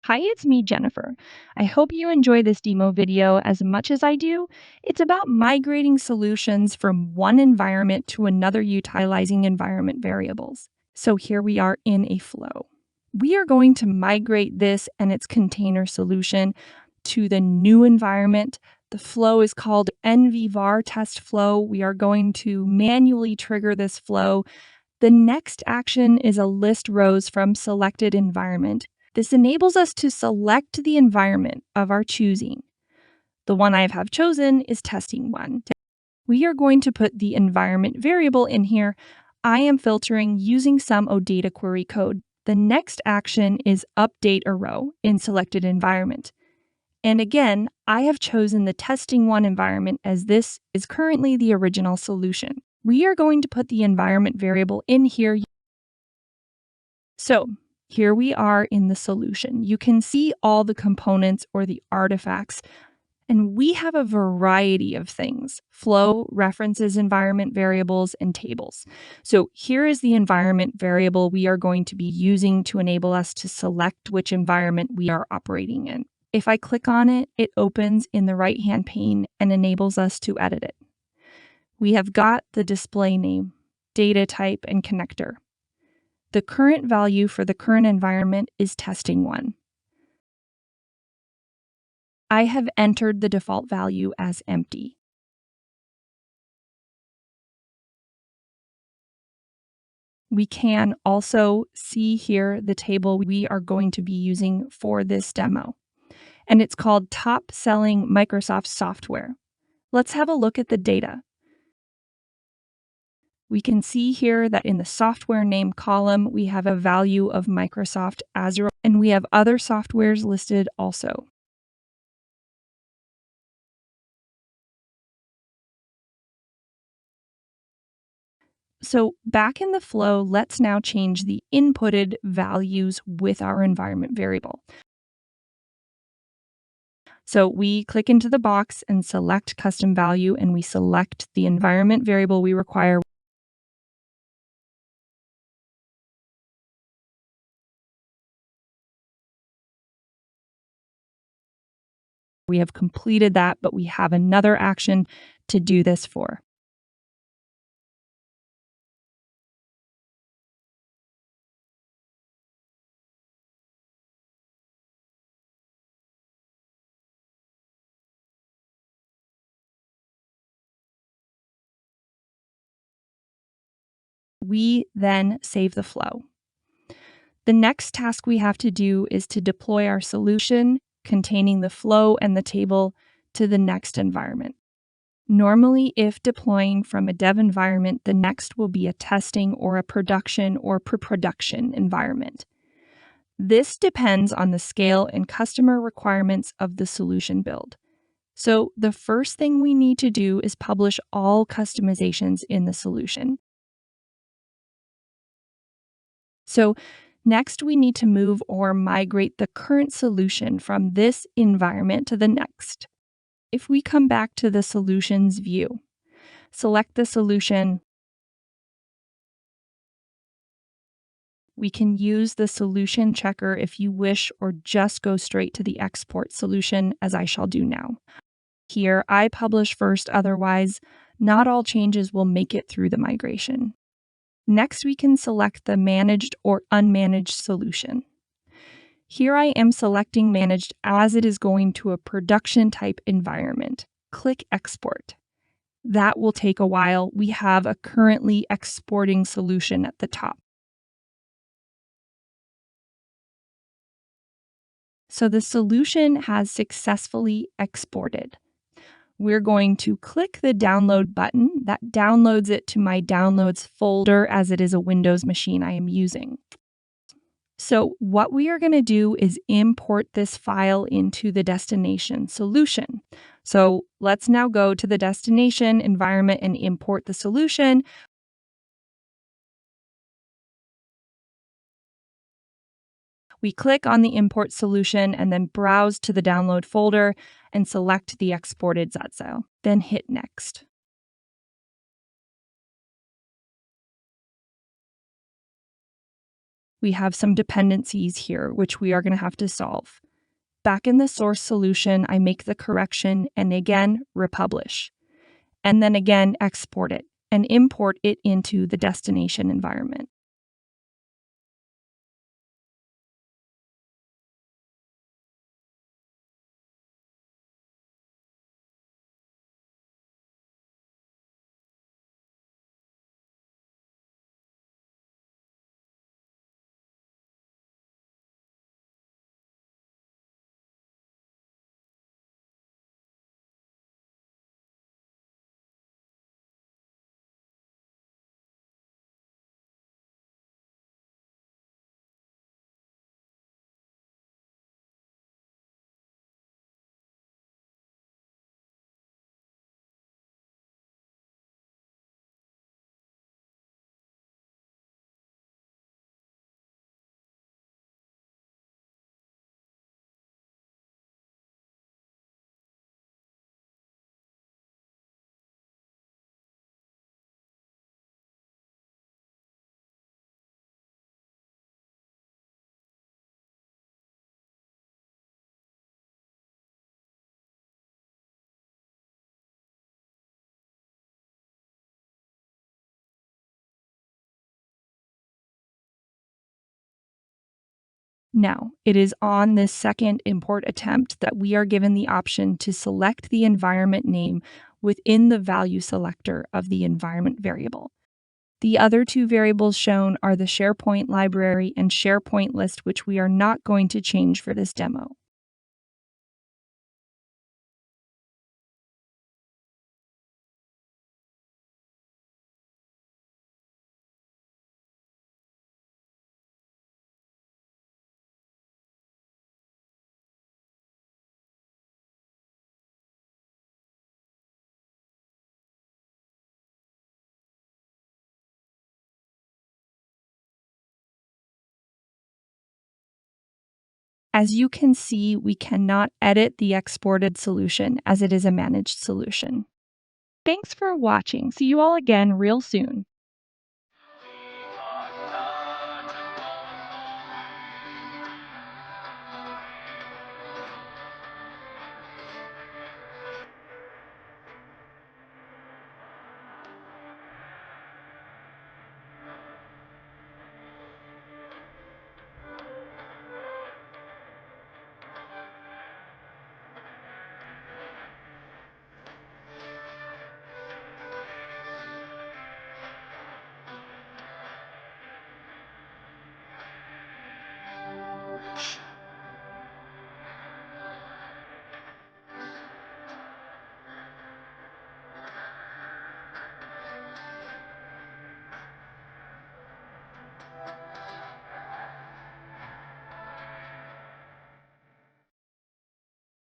Hi, it's me, Jennifer. I hope you enjoy this demo video as much as I do. It's about migrating solutions from one environment to another utilizing environment variables. So here we are in a flow. We are going to migrate this and its container solution to the new environment. The flow is called NVVAR test flow. We are going to manually trigger this flow. The next action is a list rows from selected environment. This enables us to select the environment of our choosing. The one I have chosen is testing one. We are going to put the environment variable in here. I am filtering using some OData query code. The next action is update a row in selected environment. And again, I have chosen the testing one environment as this is currently the original solution. We are going to put the environment variable in here. So here we are in the solution. You can see all the components or the artifacts, and we have a variety of things: flow, references, environment variables, and tables. So here is the environment variable we are going to be using to enable us to select which environment we are operating in. If I click on it, it opens in the right-hand pane and enables us to edit it. We have got the display name, data type, and connector. The current value for the current environment is testing one. I have entered the default value as empty. We can also see here the table we are going to be using for this demo, and it's called Top Selling Microsoft Software. Let's have a look at the data. We can see here that in the software name column, we have a value of Microsoft Azure, and we have other softwares listed also. So back in the flow, let's now change the inputted values with our environment variable. So we click into the box and select custom value, and we select the environment variable we require. We have completed that, but we have another action to do this for. We then save the flow. The next task we have to do is to deploy our solution containing the flow and the table to the next environment. Normally, if deploying from a dev environment, the next will be a testing or a production or pre-production environment. This depends on the scale and customer requirements of the solution build. So the first thing we need to do is publish all customizations in the solution. So next, we need to move or migrate the current solution from this environment to the next. If we come back to the solutions view, select the solution. We can use the solution checker if you wish, or just go straight to the export solution, as I shall do now. Here, I publish first, otherwise, not all changes will make it through the migration. Next, we can select the managed or unmanaged solution. Here I am selecting managed as it is going to a production type environment. Click export. That will take a while. We have a currently exporting solution at the top. So the solution has successfully exported. We're going to click the download button. That downloads it to my downloads folder, as it is a Windows machine I am using. So what we are going to do is import this file into the destination solution. So let's now go to the destination environment and import the solution. We click on the import solution and then browse to the download folder and select the exported .zip. Then hit next. We have some dependencies here, which we are going to have to solve. Back in the source solution, I make the correction and again, republish. And then again, export it and import it into the destination environment. Now, it is on this second import attempt that we are given the option to select the environment name within the value selector of the environment variable. The other two variables shown are the SharePoint library and SharePoint list, which we are not going to change for this demo. As you can see, we cannot edit the exported solution as it is a managed solution. Thanks for watching. See you all again real soon.